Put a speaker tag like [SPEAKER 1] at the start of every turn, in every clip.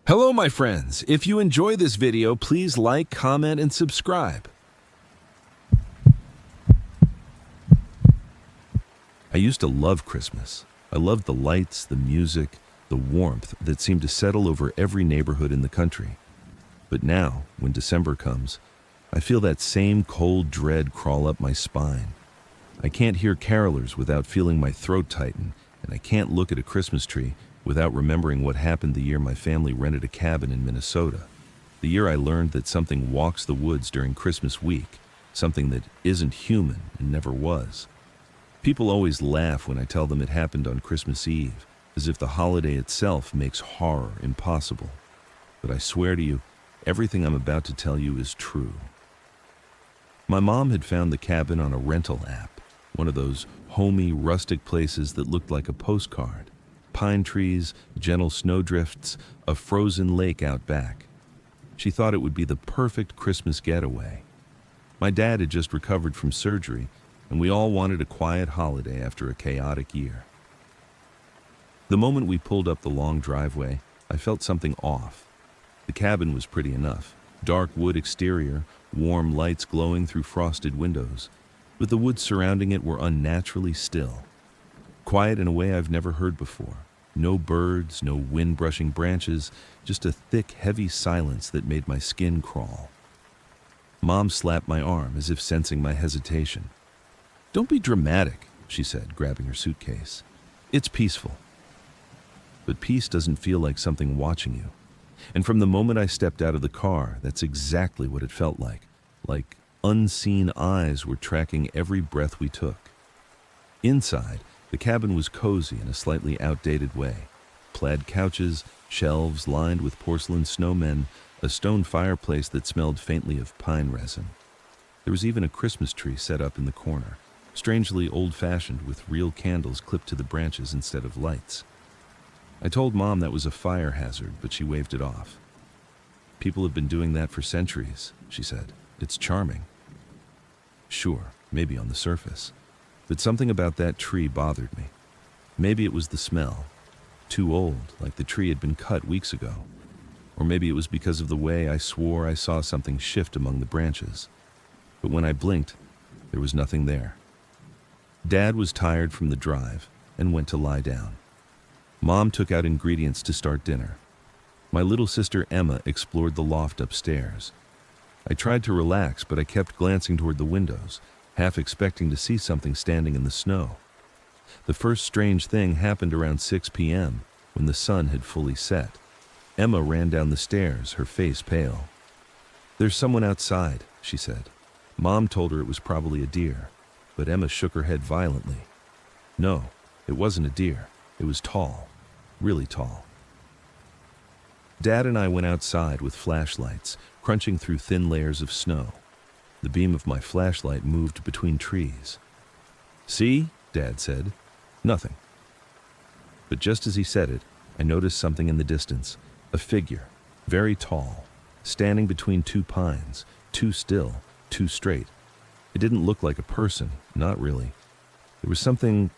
[SPEAKER 1] Hello, my friends. If you enjoy this video, please like, comment, and subscribe. I used to love Christmas. I loved the lights, the music, the warmth that seemed to settle over every neighborhood in the country. But now, when December comes, I feel that same cold dread crawl up my spine. I can't hear carolers without feeling my throat tighten, and I can't look at a Christmas tree without remembering what happened the year my family rented a cabin in Minnesota. The year I learned that something walks the woods during Christmas week, something that isn't human and never was. People always laugh when I tell them it happened on Christmas Eve, as if the holiday itself makes horror impossible. But I swear to you, everything I'm about to tell you is true. My mom had found the cabin on a rental app, one of those homey, rustic places that looked like a postcard. Pine trees, gentle snowdrifts, a frozen lake out back. She thought it would be the perfect Christmas getaway. My dad had just recovered from surgery, and we all wanted a quiet holiday after a chaotic year. The moment we pulled up the long driveway, I felt something off. The cabin was pretty enough. Dark wood exterior, warm lights glowing through frosted windows, but the woods surrounding it were unnaturally still. Quiet in a way I've never heard before. No birds, no wind brushing branches, just a thick, heavy silence that made my skin crawl. Mom slapped my arm as if sensing my hesitation. "Don't be dramatic," she said, grabbing her suitcase. "It's peaceful." But peace doesn't feel like something watching you. And from the moment I stepped out of the car, that's exactly what it felt like. Like unseen eyes were tracking every breath we took. Inside, the cabin was cozy in a slightly outdated way. Plaid couches, shelves lined with porcelain snowmen, a stone fireplace that smelled faintly of pine resin. There was even a Christmas tree set up in the corner, strangely old-fashioned with real candles clipped to the branches instead of lights. I told Mom that was a fire hazard, but she waved it off. "People have been doing that for centuries," she said. "It's charming." Sure, maybe on the surface. But something about that tree bothered me. Maybe it was the smell. Too old, like the tree had been cut weeks ago. Or maybe it was because of the way I swore I saw something shift among the branches. But when I blinked, there was nothing there. Dad was tired from the drive and went to lie down. Mom took out ingredients to start dinner. My little sister Emma explored the loft upstairs. I tried to relax, but I kept glancing toward the windows, half expecting to see something standing in the snow. The first strange thing happened around 6 p.m., when the sun had fully set. Emma ran down the stairs, her face pale. "There's someone outside," she said. Mom told her it was probably a deer, but Emma shook her head violently. No, it wasn't a deer. It was tall, really tall. Dad and I went outside with flashlights, crunching through thin layers of snow. The beam of my flashlight moved between trees. "See?" Dad said. "Nothing." But just as he said it, I noticed something in the distance. A figure, very tall, standing between two pines, too still, too straight. It didn't look like a person, not really. There was something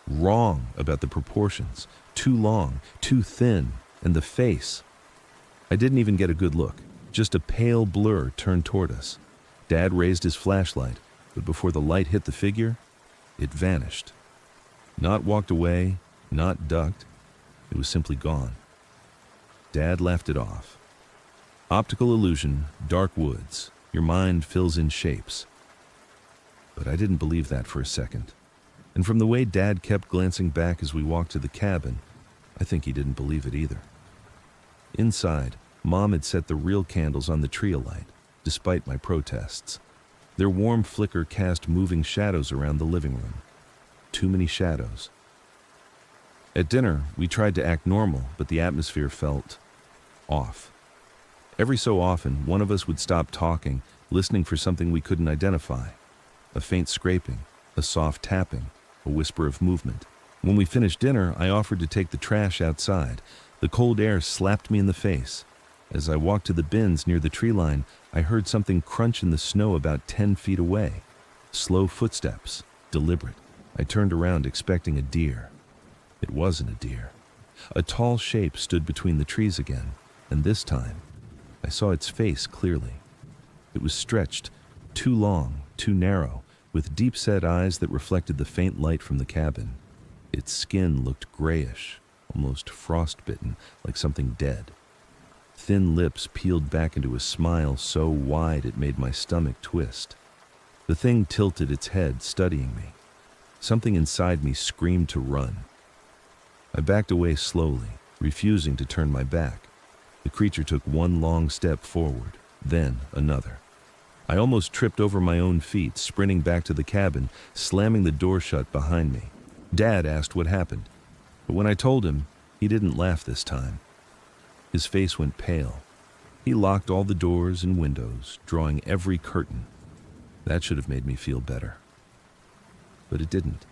[SPEAKER 1] wrong about the proportions. Too long, too thin, and the face. I didn't even get a good look. Just a pale blur turned toward us. Dad raised his flashlight, but before the light hit the figure, it vanished. Not walked away, not ducked. It was simply gone. Dad laughed it off. Optical illusion, dark woods. Your mind fills in shapes. But I didn't believe that for a second. And from the way Dad kept glancing back as we walked to the cabin, I think he didn't believe it either. Inside, Mom had set the real candles on the tree alight, despite my protests. Their warm flicker cast moving shadows around the living room. Too many shadows. At dinner, we tried to act normal, but the atmosphere felt off. Every so often, one of us would stop talking, listening for something we couldn't identify. A faint scraping, a soft tapping, a whisper of movement. When we finished dinner, I offered to take the trash outside. The cold air slapped me in the face. As I walked to the bins near the tree line, I heard something crunch in the snow about 10 feet away. Slow footsteps, deliberate. I turned around expecting a deer. It wasn't a deer. A tall shape stood between the trees again. and this time, I saw its face clearly. It was stretched, too long, too narrow, with deep-set eyes that reflected the faint light from the cabin. Its skin looked grayish, almost frostbitten, like something dead. Thin lips peeled back into a smile so wide it made my stomach twist. The thing tilted its head, studying me. Something inside me screamed to run. I backed away slowly, refusing to turn my back. The creature took one long step forward, then another. I almost tripped over my own feet, sprinting back to the cabin, slamming the door shut behind me. Dad asked what happened, but when I told him, he didn't laugh this time. His face went pale. He locked all the doors and windows, drawing every curtain. That should have made me feel better. But it didn't.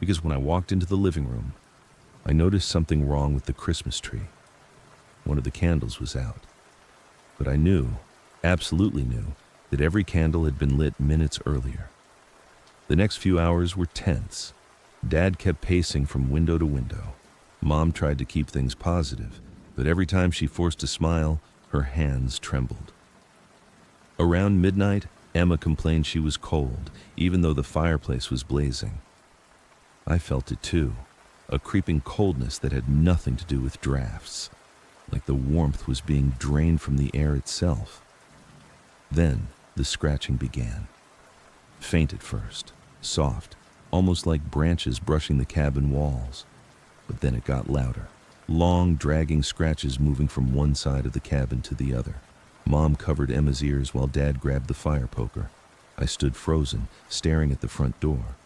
[SPEAKER 1] Because when I walked into the living room, I noticed something wrong with the Christmas tree. One of the candles was out. But I knew, absolutely knew, that every candle had been lit minutes earlier. The next few hours were tense. Dad kept pacing from window to window. Mom tried to keep things positive, but every time she forced a smile, her hands trembled. Around midnight, Emma complained she was cold, even though the fireplace was blazing. I felt it too, a creeping coldness that had nothing to do with drafts, like the warmth was being drained from the air itself. Then the scratching began. Faint at first, soft, almost like branches brushing the cabin walls. But then it got louder, long dragging scratches moving from one side of the cabin to the other. Mom covered Emma's ears while Dad grabbed the fire poker. I stood frozen, staring at the front door.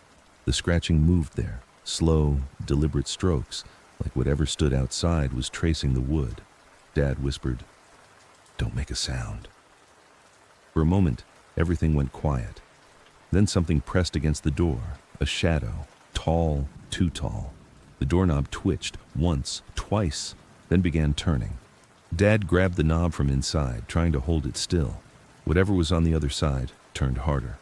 [SPEAKER 1] The scratching moved there, slow, deliberate strokes, like whatever stood outside was tracing the wood. Dad whispered, "Don't make a sound." For a moment, everything went quiet. Then something pressed against the door, a shadow, tall, too tall. The doorknob twitched, once, twice, then began turning. Dad grabbed the knob from inside, trying to hold it still. Whatever was on the other side turned harder.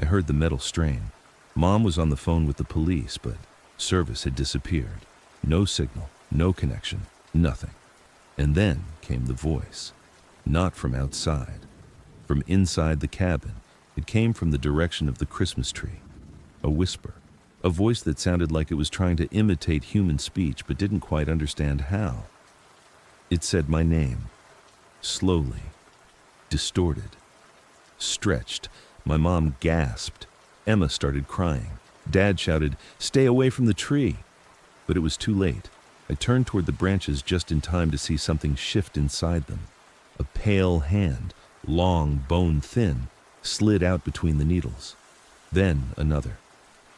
[SPEAKER 1] I heard the metal strain. Mom was on the phone with the police, but service had disappeared. No signal, no connection, nothing. And then came the voice. Not from outside. From inside the cabin. It came from the direction of the Christmas tree. A whisper. A voice that sounded like it was trying to imitate human speech but didn't quite understand how. It said my name. Slowly. Distorted. Stretched. My mom gasped. Emma started crying. Dad shouted, "Stay away from the tree!" But it was too late. I turned toward the branches just in time to see something shift inside them. A pale hand, long, bone-thin, slid out between the needles. Then another.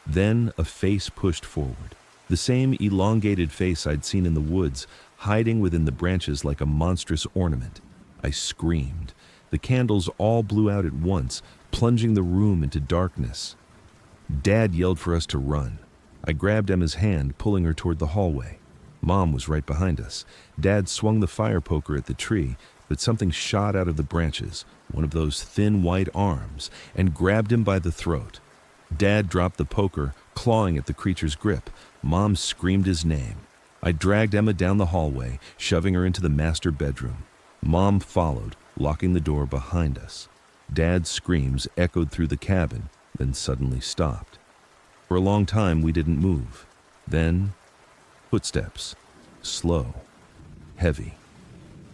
[SPEAKER 1] Then a face pushed forward. The same elongated face I'd seen in the woods, hiding within the branches like a monstrous ornament. I screamed. The candles all blew out at once, plunging the room into darkness. Dad yelled for us to run. I grabbed Emma's hand, pulling her toward the hallway. Mom was right behind us. Dad swung the fire poker at the tree, but something shot out of the branches, one of those thin white arms, and grabbed him by the throat. Dad dropped the poker, clawing at the creature's grip. Mom screamed his name. I dragged Emma down the hallway, shoving her into the master bedroom. Mom followed, locking the door behind us. Dad's screams echoed through the cabin, then suddenly stopped. For a long time, we didn't move. Then, footsteps. Slow. Heavy.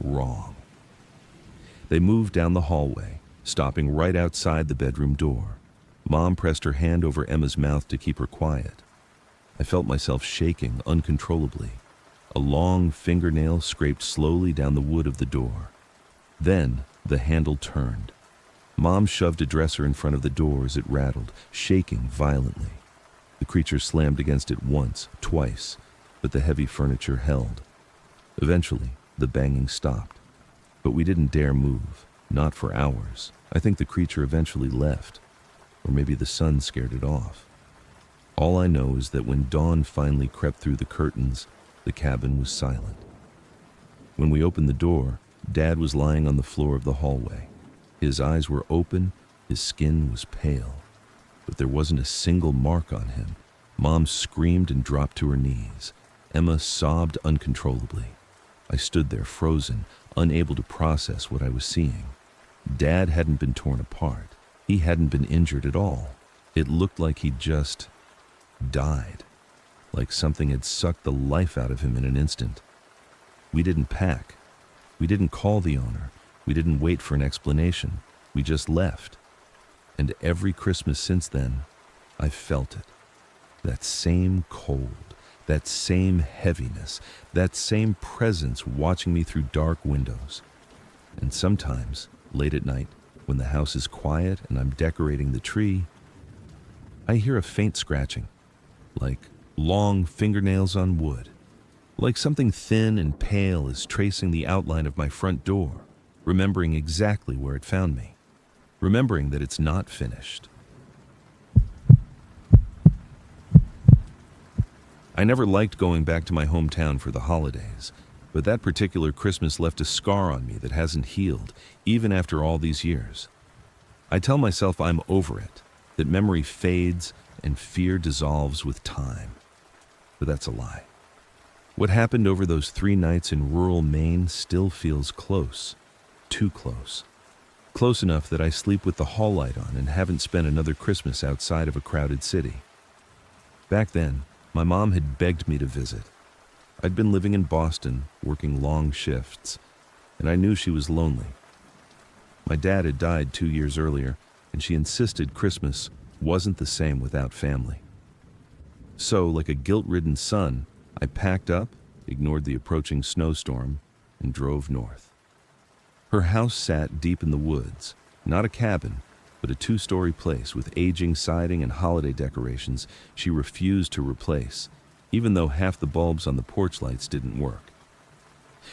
[SPEAKER 1] Wrong. They moved down the hallway, stopping right outside the bedroom door. Mom pressed her hand over Emma's mouth to keep her quiet. I felt myself shaking uncontrollably. A long fingernail scraped slowly down the wood of the door. Then the handle turned. Mom shoved a dresser in front of the door as it rattled, shaking violently. The creature slammed against it once, twice, but the heavy furniture held. Eventually, the banging stopped. But we didn't dare move, not for hours. I think the creature eventually left, or maybe the sun scared it off. All I know is that when dawn finally crept through the curtains, the cabin was silent. When we opened the door, Dad was lying on the floor of the hallway. His eyes were open, his skin was pale, but there wasn't a single mark on him. Mom screamed and dropped to her knees. Emma sobbed uncontrollably. I stood there frozen, unable to process what I was seeing. Dad hadn't been torn apart. He hadn't been injured at all. It looked like he'd just died, like something had sucked the life out of him in an instant. We didn't pack. We didn't call the owner. We didn't wait for an explanation. We just left. And every Christmas since then, I've felt it. That same cold, that same heaviness, that same presence watching me through dark windows. And sometimes, late at night, when the house is quiet and I'm decorating the tree, I hear a faint scratching, like long fingernails on wood, like something thin and pale is tracing the outline of my front door, remembering exactly where it found me, remembering that it's not finished. I never liked going back to my hometown for the holidays, but that particular Christmas left a scar on me that hasn't healed, even after all these years. I tell myself I'm over it, that memory fades and fear dissolves with time. But that's a lie. What happened over those 3 nights in rural Maine still feels close, too close. Close enough that I sleep with the hall light on and haven't spent another Christmas outside of a crowded city. Back then, my mom had begged me to visit. I'd been living in Boston, working long shifts, and I knew she was lonely. My dad had died 2 years earlier, and she insisted Christmas wasn't the same without family. So, like a guilt-ridden son, I packed up, ignored the approaching snowstorm, and drove north. Her house sat deep in the woods, not a cabin, but a 2-story place with aging siding and holiday decorations she refused to replace, even though half the bulbs on the porch lights didn't work.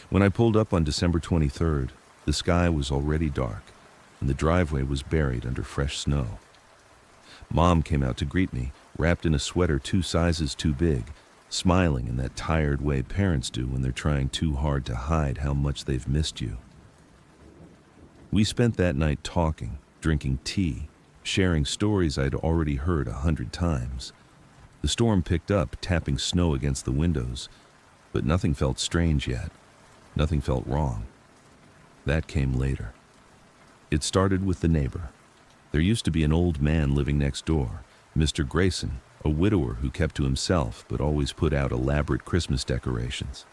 [SPEAKER 1] When I pulled up on December 23rd, the sky was already dark, and the driveway was buried under fresh snow. Mom came out to greet me, wrapped in a sweater 2 sizes too big, smiling in that tired way parents do when they're trying too hard to hide how much they've missed you. We spent that night talking, drinking tea, sharing stories I'd already heard 100 times. The storm picked up, tapping snow against the windows, but nothing felt strange yet. Nothing felt wrong. That came later. It started with the neighbor. There used to be an old man living next door, Mr. Grayson, a widower who kept to himself but always put out elaborate Christmas decorations.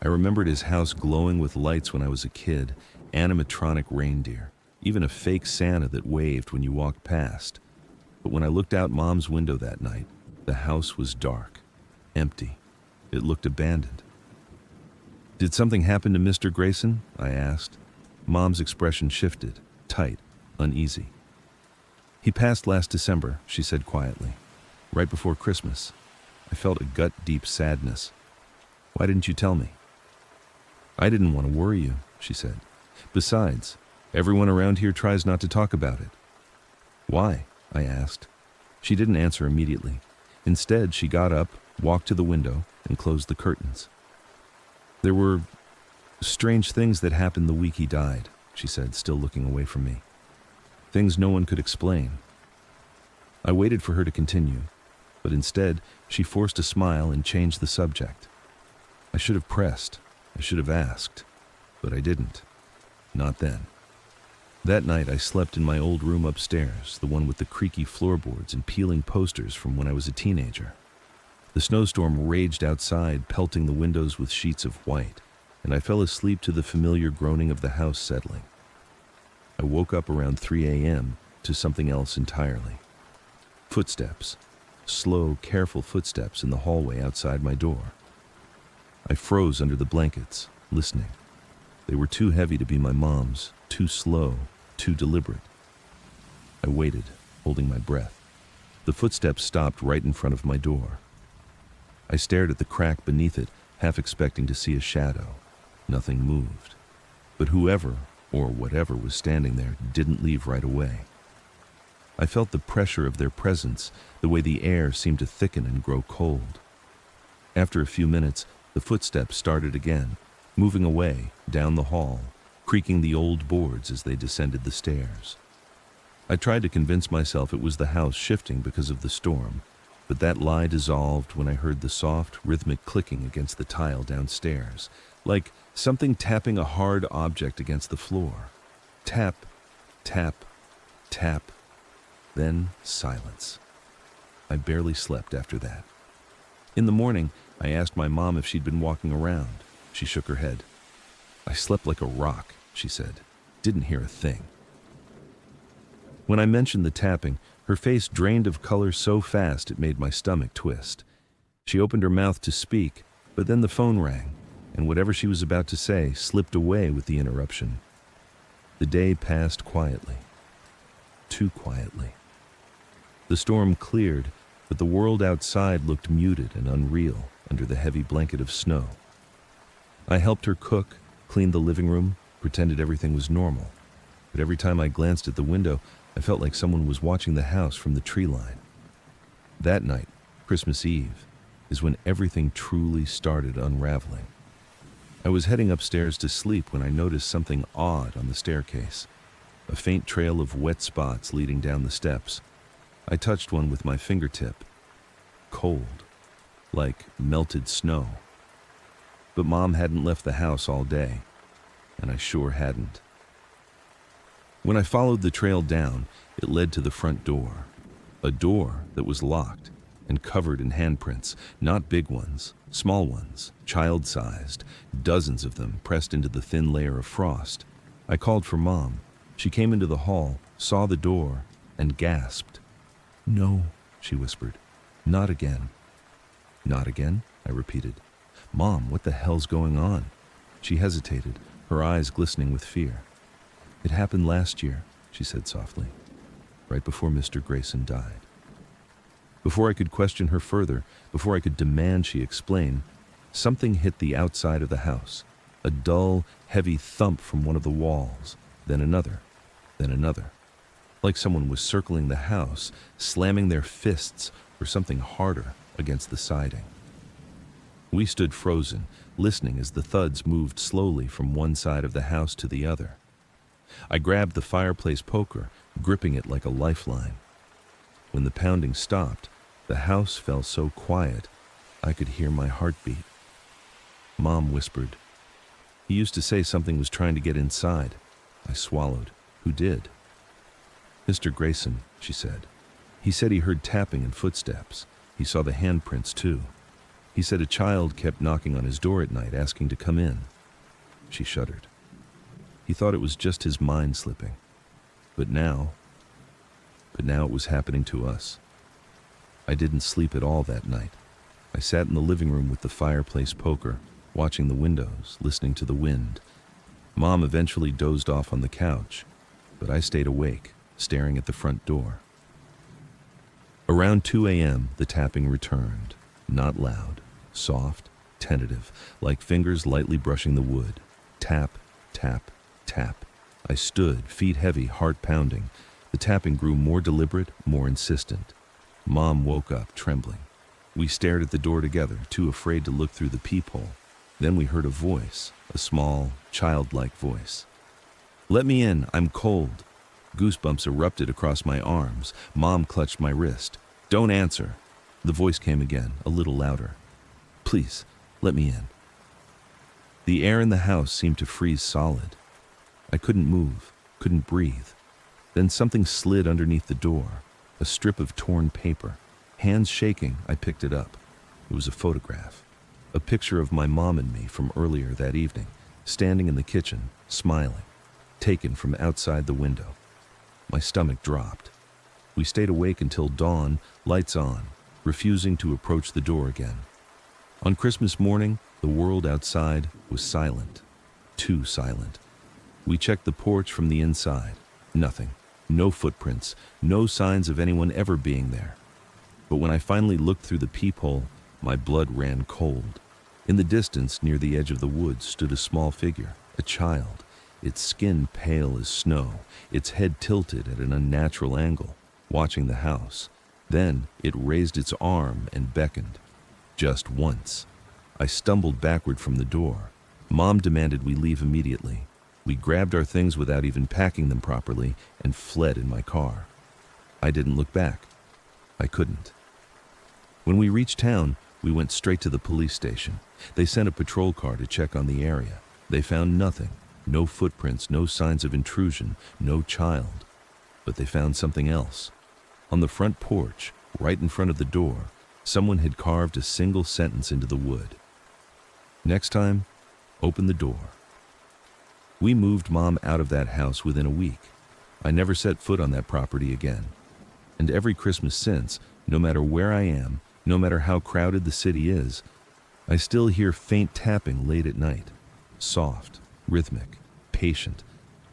[SPEAKER 1] I remembered his house glowing with lights when I was a kid, animatronic reindeer, even a fake Santa that waved when you walked past. But when I looked out Mom's window that night, the house was dark, empty. It looked abandoned. "Did something happen to Mr. Grayson?" I asked. Mom's expression shifted, tight, uneasy. "He passed last December," she said quietly, "right before Christmas." I felt a gut-deep sadness. "Why didn't you tell me?" "I didn't want to worry you," she said. "Besides, everyone around here tries not to talk about it." "Why?" I asked. She didn't answer immediately. Instead, she got up, walked to the window, and closed the curtains. "There were strange things that happened the week he died," she said, still looking away from me. "Things no one could explain." I waited for her to continue, but instead, she forced a smile and changed the subject. I should have pressed. I should have asked, but I didn't. Not then. That night, I slept in my old room upstairs, the one with the creaky floorboards and peeling posters from when I was a teenager. The snowstorm raged outside, pelting the windows with sheets of white, and I fell asleep to the familiar groaning of the house settling. I woke up around 3 a.m. to something else entirely. Footsteps. Slow, careful footsteps in the hallway outside my door. I froze under the blankets, listening. They were too heavy to be my mom's, too slow, too deliberate. I waited, holding my breath. The footsteps stopped right in front of my door. I stared at the crack beneath it, half expecting to see a shadow. Nothing moved. But whoever, or whatever was standing there, didn't leave right away. I felt the pressure of their presence, the way the air seemed to thicken and grow cold. After a few minutes, the footsteps started again, moving away, down the hall, creaking the old boards as they descended the stairs. I tried to convince myself it was the house shifting because of the storm, But that lie dissolved when I heard the soft, rhythmic clicking against the tile downstairs, like something tapping a hard object against the floor. Tap, tap, tap, then silence. I barely slept after that. In the morning, I asked my mom if she'd been walking around. She shook her head. I slept like a rock, she said. Didn't hear a thing. When I mentioned the tapping, her face drained of color so fast it made my stomach twist. She opened her mouth to speak, but then the phone rang, and whatever she was about to say slipped away with the interruption. The day passed quietly. Too quietly. The storm cleared, but the world outside looked muted and unreal under the heavy blanket of snow. I helped her cook, cleaned the living room, pretended everything was normal. But every time I glanced at the window, I felt like someone was watching the house from the tree line. That night, Christmas Eve, is when everything truly started unraveling. I was heading upstairs to sleep when I noticed something odd on the staircase, a faint trail of wet spots leading down the steps. I touched one with my fingertip. Cold, like melted snow. But Mom hadn't left the house all day, and I sure hadn't. When I followed the trail down, it led to the front door. A door that was locked and covered in handprints, not big ones, small ones, child-sized, dozens of them pressed into the thin layer of frost. I called for Mom. She came into the hall, saw the door, and gasped. "No," she whispered. "Not again." "Not again?" I repeated. "Mom, what the hell's going on?" She hesitated, her eyes glistening with fear. "It happened last year," she said softly, "right before Mr. Grayson died." Before I could question her further, before I could demand she explain, something hit the outside of the house, a dull, heavy thump from one of the walls, then another, like someone was circling the house, slamming their fists or something harder against the siding. We stood frozen, listening as the thuds moved slowly from one side of the house to the other. I grabbed the fireplace poker, gripping it like a lifeline. When the pounding stopped, the house fell so quiet I could hear my heartbeat. Mom whispered. "He used to say something was trying to get inside." I swallowed. "Who did?" "Mr. Grayson," she said. "He said he heard tapping and footsteps. He saw the handprints too. He said a child kept knocking on his door at night asking to come in." She shuddered. He thought it was just his mind slipping. But now it was happening to us. I didn't sleep at all that night. I sat in the living room with the fireplace poker, watching the windows, listening to the wind. Mom eventually dozed off on the couch, but I stayed awake, staring at the front door. Around 2 a.m., the tapping returned, not loud, soft, tentative, like fingers lightly brushing the wood. Tap, tap, tap. I stood, feet heavy, heart pounding. The tapping grew more deliberate, more insistent. Mom woke up, trembling. We stared at the door together, too afraid to look through the peephole. Then we heard a voice, a small, childlike voice. "Let me in, I'm cold." Goosebumps erupted across my arms. Mom clutched my wrist. "Don't answer." The voice came again, a little louder. "Please, let me in." The air in the house seemed to freeze solid. I couldn't move, couldn't breathe. Then something slid underneath the door, a strip of torn paper. Hands shaking, I picked it up. It was a photograph, a picture of my mom and me from earlier that evening, standing in the kitchen, smiling, taken from outside the window. My stomach dropped. We stayed awake until dawn, lights on, refusing to approach the door again. On Christmas morning, the world outside was silent, too silent. We checked the porch from the inside. Nothing. No footprints, no signs of anyone ever being there. But when I finally looked through the peephole, my blood ran cold. In the distance, near the edge of the woods, stood a small figure, a child, its skin pale as snow, its head tilted at an unnatural angle, watching the house. Then it raised its arm and beckoned. Just once. I stumbled backward from the door. Mom demanded we leave immediately. We grabbed our things without even packing them properly and fled in my car. I didn't look back. I couldn't. When we reached town, we went straight to the police station. They sent a patrol car to check on the area. They found nothing. No footprints, no signs of intrusion, no child. But they found something else. On the front porch, right in front of the door, someone had carved a single sentence into the wood. Next time, open the door. We moved Mom out of that house within a week. I never set foot on that property again. And every Christmas since, no matter where I am, no matter how crowded the city is, I still hear faint tapping late at night. Soft, rhythmic, patient,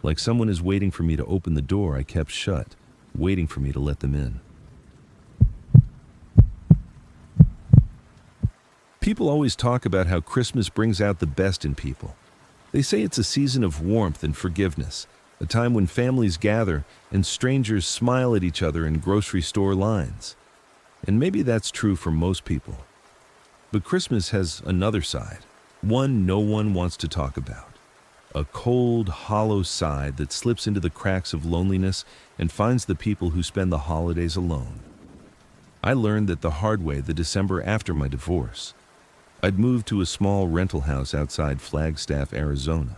[SPEAKER 1] like someone is waiting for me to open the door I kept shut, waiting for me to let them in. People always talk about how Christmas brings out the best in people. They say it's a season of warmth and forgiveness, a time when families gather and strangers smile at each other in grocery store lines. And maybe that's true for most people. But Christmas has another side, one no one wants to talk about. A cold, hollow side that slips into the cracks of loneliness and finds the people who spend the holidays alone. I learned that the hard way the December after my divorce. I'd moved to a small rental house outside Flagstaff, Arizona.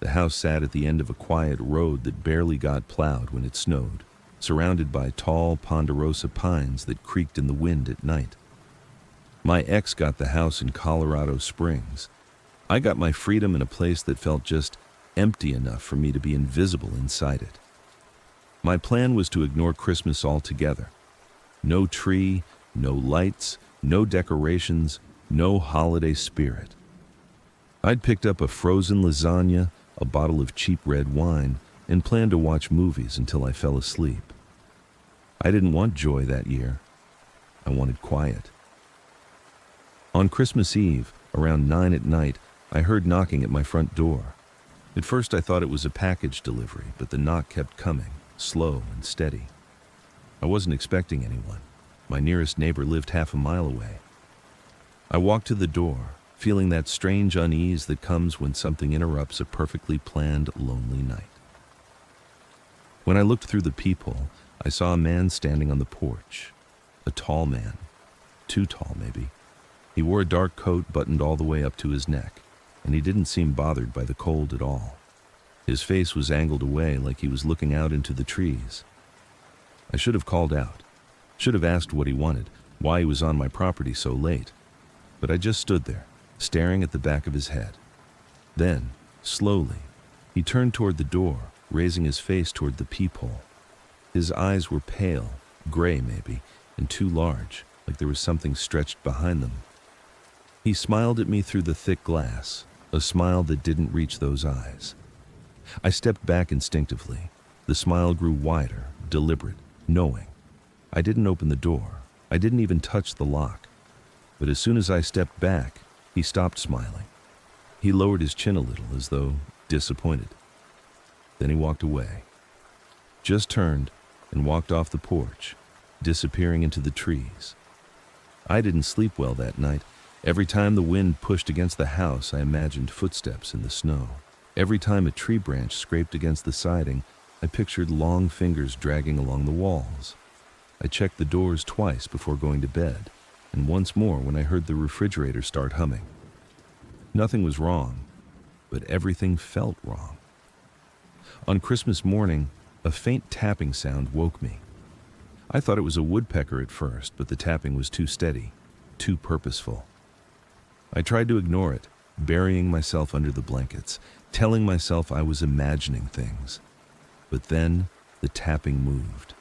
[SPEAKER 1] The house sat at the end of a quiet road that barely got plowed when it snowed, surrounded by tall ponderosa pines that creaked in the wind at night. My ex got the house in Colorado Springs. I got my freedom in a place that felt just empty enough for me to be invisible inside it. My plan was to ignore Christmas altogether. No tree, no lights, no decorations, no holiday spirit. I'd picked up a frozen lasagna, a bottle of cheap red wine, and planned to watch movies until I fell asleep. I didn't want joy that year. I wanted quiet. On Christmas Eve, around 9 at night, I heard knocking at my front door. At first I thought it was a package delivery, but the knock kept coming, slow and steady. I wasn't expecting anyone. My nearest neighbor lived half a mile away. I walked to the door, feeling that strange unease that comes when something interrupts a perfectly planned, lonely night. When I looked through the peephole, I saw a man standing on the porch. A tall man. Too tall, maybe. He wore a dark coat buttoned all the way up to his neck, and he didn't seem bothered by the cold at all. His face was angled away like he was looking out into the trees. I should have called out. Should have asked what he wanted, why he was on my property so late. But I just stood there, staring at the back of his head. Then, slowly, he turned toward the door, raising his face toward the peephole. His eyes were pale, gray maybe, and too large, like there was something stretched behind them. He smiled at me through the thick glass, a smile that didn't reach those eyes. I stepped back instinctively. The smile grew wider, deliberate, knowing. I didn't open the door. I didn't even touch the lock. But as soon as I stepped back, he stopped smiling. He lowered his chin a little, as though disappointed. Then he walked away. Just turned and walked off the porch, disappearing into the trees. I didn't sleep well that night. Every time the wind pushed against the house, I imagined footsteps in the snow. Every time a tree branch scraped against the siding, I pictured long fingers dragging along the walls. I checked the doors twice before going to bed, and once more when I heard the refrigerator start humming. Nothing was wrong, but everything felt wrong. On Christmas morning, a faint tapping sound woke me. I thought it was a woodpecker at first, but the tapping was too steady, too purposeful. I tried to ignore it, burying myself under the blankets, telling myself I was imagining things. But then the tapping moved,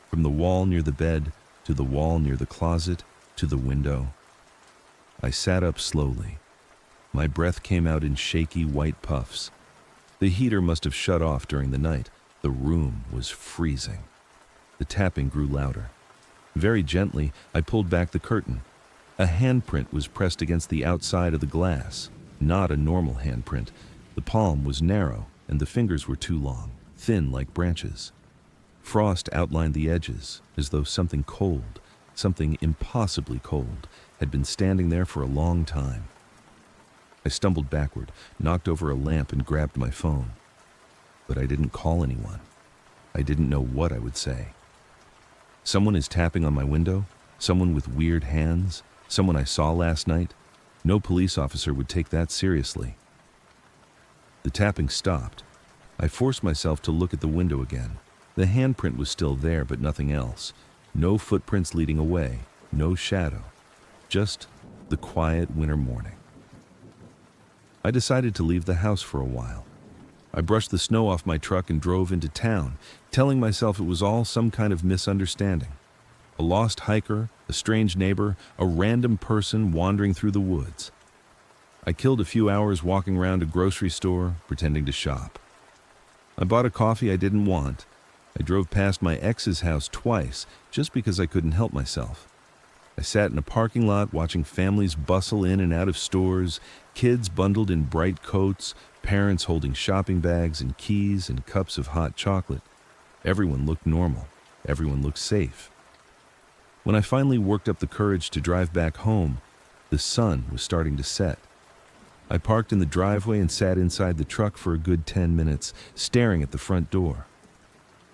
[SPEAKER 1] from the wall near the bed, to the wall near the closet, to the window. I sat up slowly. My breath came out in shaky white puffs. The heater must have shut off during the night. The room was freezing. The tapping grew louder. Very gently, I pulled back the curtain. A handprint was pressed against the outside of the glass. Not a normal handprint. The palm was narrow, and the fingers were too long, thin like branches. Frost outlined the edges, as though something cold, something impossibly cold, had been standing there for a long time. I stumbled backward, knocked over a lamp, and grabbed my phone. But I didn't call anyone. I didn't know what I would say. Someone is tapping on my window? Someone with weird hands? Someone I saw last night? No police officer would take that seriously. The tapping stopped. I forced myself to look at the window again. The handprint was still there, but nothing else. No footprints leading away, no shadow. Just the quiet winter morning. I decided to leave the house for a while. I brushed the snow off my truck and drove into town, telling myself it was all some kind of misunderstanding. A lost hiker, a strange neighbor, a random person wandering through the woods. I killed a few hours walking around a grocery store, pretending to shop. I bought a coffee I didn't want. I drove past my ex's house twice, just because I couldn't help myself. I sat in a parking lot watching families bustle in and out of stores, kids bundled in bright coats, parents holding shopping bags and keys and cups of hot chocolate. Everyone looked normal. Everyone looked safe. When I finally worked up the courage to drive back home, the sun was starting to set. I parked in the driveway and sat inside the truck for a good 10 minutes, staring at the front door.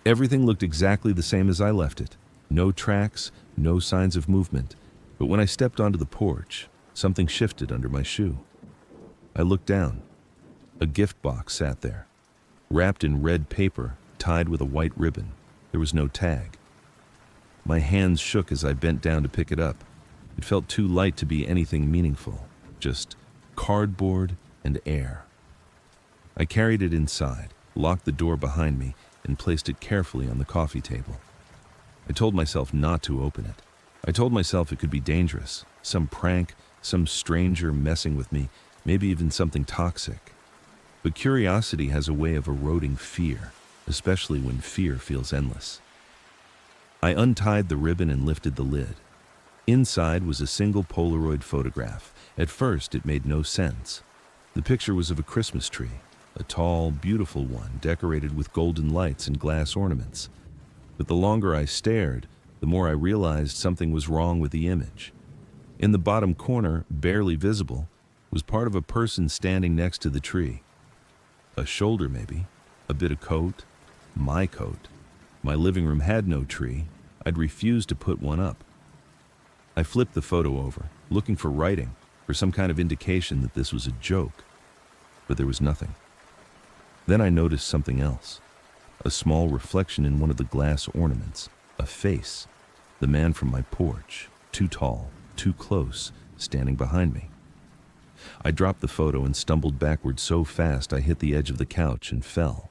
[SPEAKER 1] Everything looked exactly the same as I left it. No tracks, no signs of movement. But when I stepped onto the porch, something shifted under my shoe. I looked down. A gift box sat there, wrapped in red paper, tied with a white ribbon. There was no tag. My hands shook as I bent down to pick it up. It felt too light to be anything meaningful, just cardboard and air. I carried it inside, locked the door behind me, and placed it carefully on the coffee table. I told myself not to open it. I told myself it could be dangerous, some prank, some stranger messing with me, maybe even something toxic. But curiosity has a way of eroding fear, especially when fear feels endless. I untied the ribbon and lifted the lid. Inside was a single Polaroid photograph. At first, it made no sense. The picture was of a Christmas tree, a tall, beautiful one decorated with golden lights and glass ornaments. But the longer I stared, the more I realized something was wrong with the image. In the bottom corner, barely visible, was part of a person standing next to the tree. A shoulder maybe, a bit of coat, my coat. My living room had no tree. I'd refused to put one up. I flipped the photo over, looking for writing, for some kind of indication that this was a joke. But there was nothing. Then I noticed something else. A small reflection in one of the glass ornaments. A face. The man from my porch. Too tall, too close, standing behind me. I dropped the photo and stumbled backward so fast I hit the edge of the couch and fell.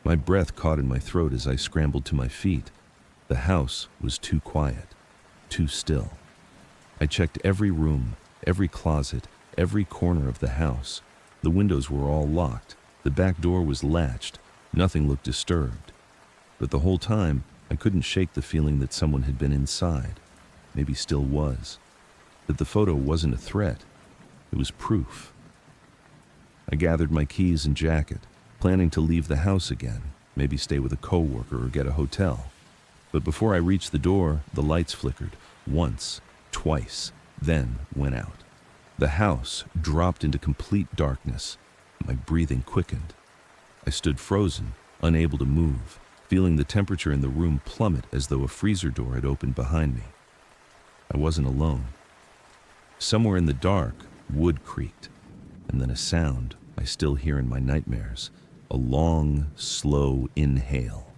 [SPEAKER 1] My breath caught in my throat as I scrambled to my feet. The house was too quiet, too still. I checked every room, every closet, every corner of the house. The windows were all locked. The back door was latched. Nothing looked disturbed. But the whole time, I couldn't shake the feeling that someone had been inside, maybe still was. That the photo wasn't a threat. It was proof. I gathered my keys and jacket, planning to leave the house again, maybe stay with a coworker or get a hotel. But before I reached the door, the lights flickered, once, twice, then went out. The house dropped into complete darkness. My breathing quickened. I stood frozen, unable to move, feeling the temperature in the room plummet as though a freezer door had opened behind me. I wasn't alone. Somewhere in the dark, wood creaked, and then a sound I still hear in my nightmares, a long, slow inhale.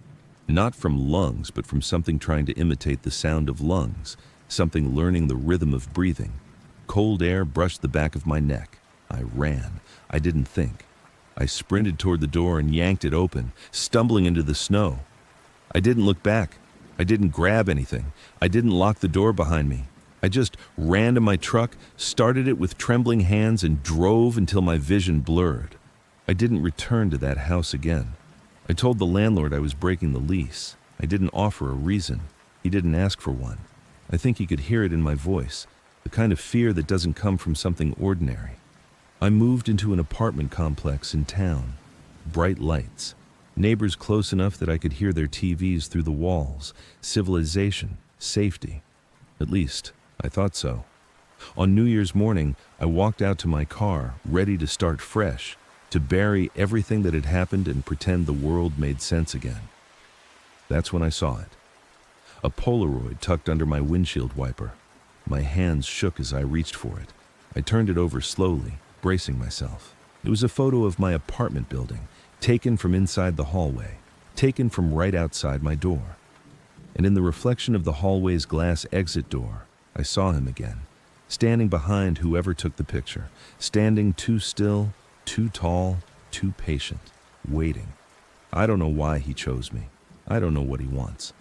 [SPEAKER 1] Not from lungs, but from something trying to imitate the sound of lungs, something learning the rhythm of breathing. Cold air brushed the back of my neck. I ran. I didn't think. I sprinted toward the door and yanked it open, stumbling into the snow. I didn't look back. I didn't grab anything. I didn't lock the door behind me. I just ran to my truck, started it with trembling hands, and drove until my vision blurred. I didn't return to that house again. I told the landlord I was breaking the lease. I didn't offer a reason. He didn't ask for one. I think he could hear it in my voice, the kind of fear that doesn't come from something ordinary. I moved into an apartment complex in town. Bright lights. Neighbors close enough that I could hear their TVs through the walls. Civilization. Safety. At least, I thought so. On New Year's morning, I walked out to my car, ready to start fresh, to bury everything that had happened and pretend the world made sense again. That's when I saw it. a Polaroid tucked under my windshield wiper. My hands shook as I reached for it. I turned it over slowly, bracing myself. It was a photo of my apartment building, taken from inside the hallway, taken from right outside my door. And in the reflection of the hallway's glass exit door, I saw him again, standing behind whoever took the picture, standing too still, too tall, too patient, waiting. I don't know why he chose me. I don't know what he wants.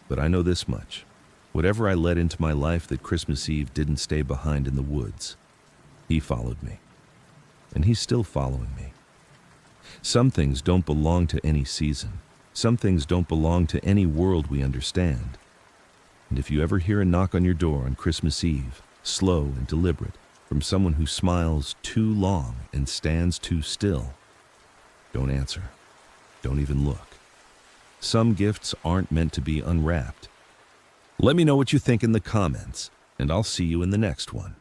[SPEAKER 1] But I know this much. Whatever I let into my life that Christmas Eve didn't stay behind in the woods. He followed me. And he's still following me. Some things don't belong to any season. Some things don't belong to any world we understand. And if you ever hear a knock on your door on Christmas Eve, slow and deliberate, from someone who smiles too long and stands too still, don't answer. Don't even look. Some gifts aren't meant to be unwrapped. Let me know what you think in the comments, and I'll see you in the next one.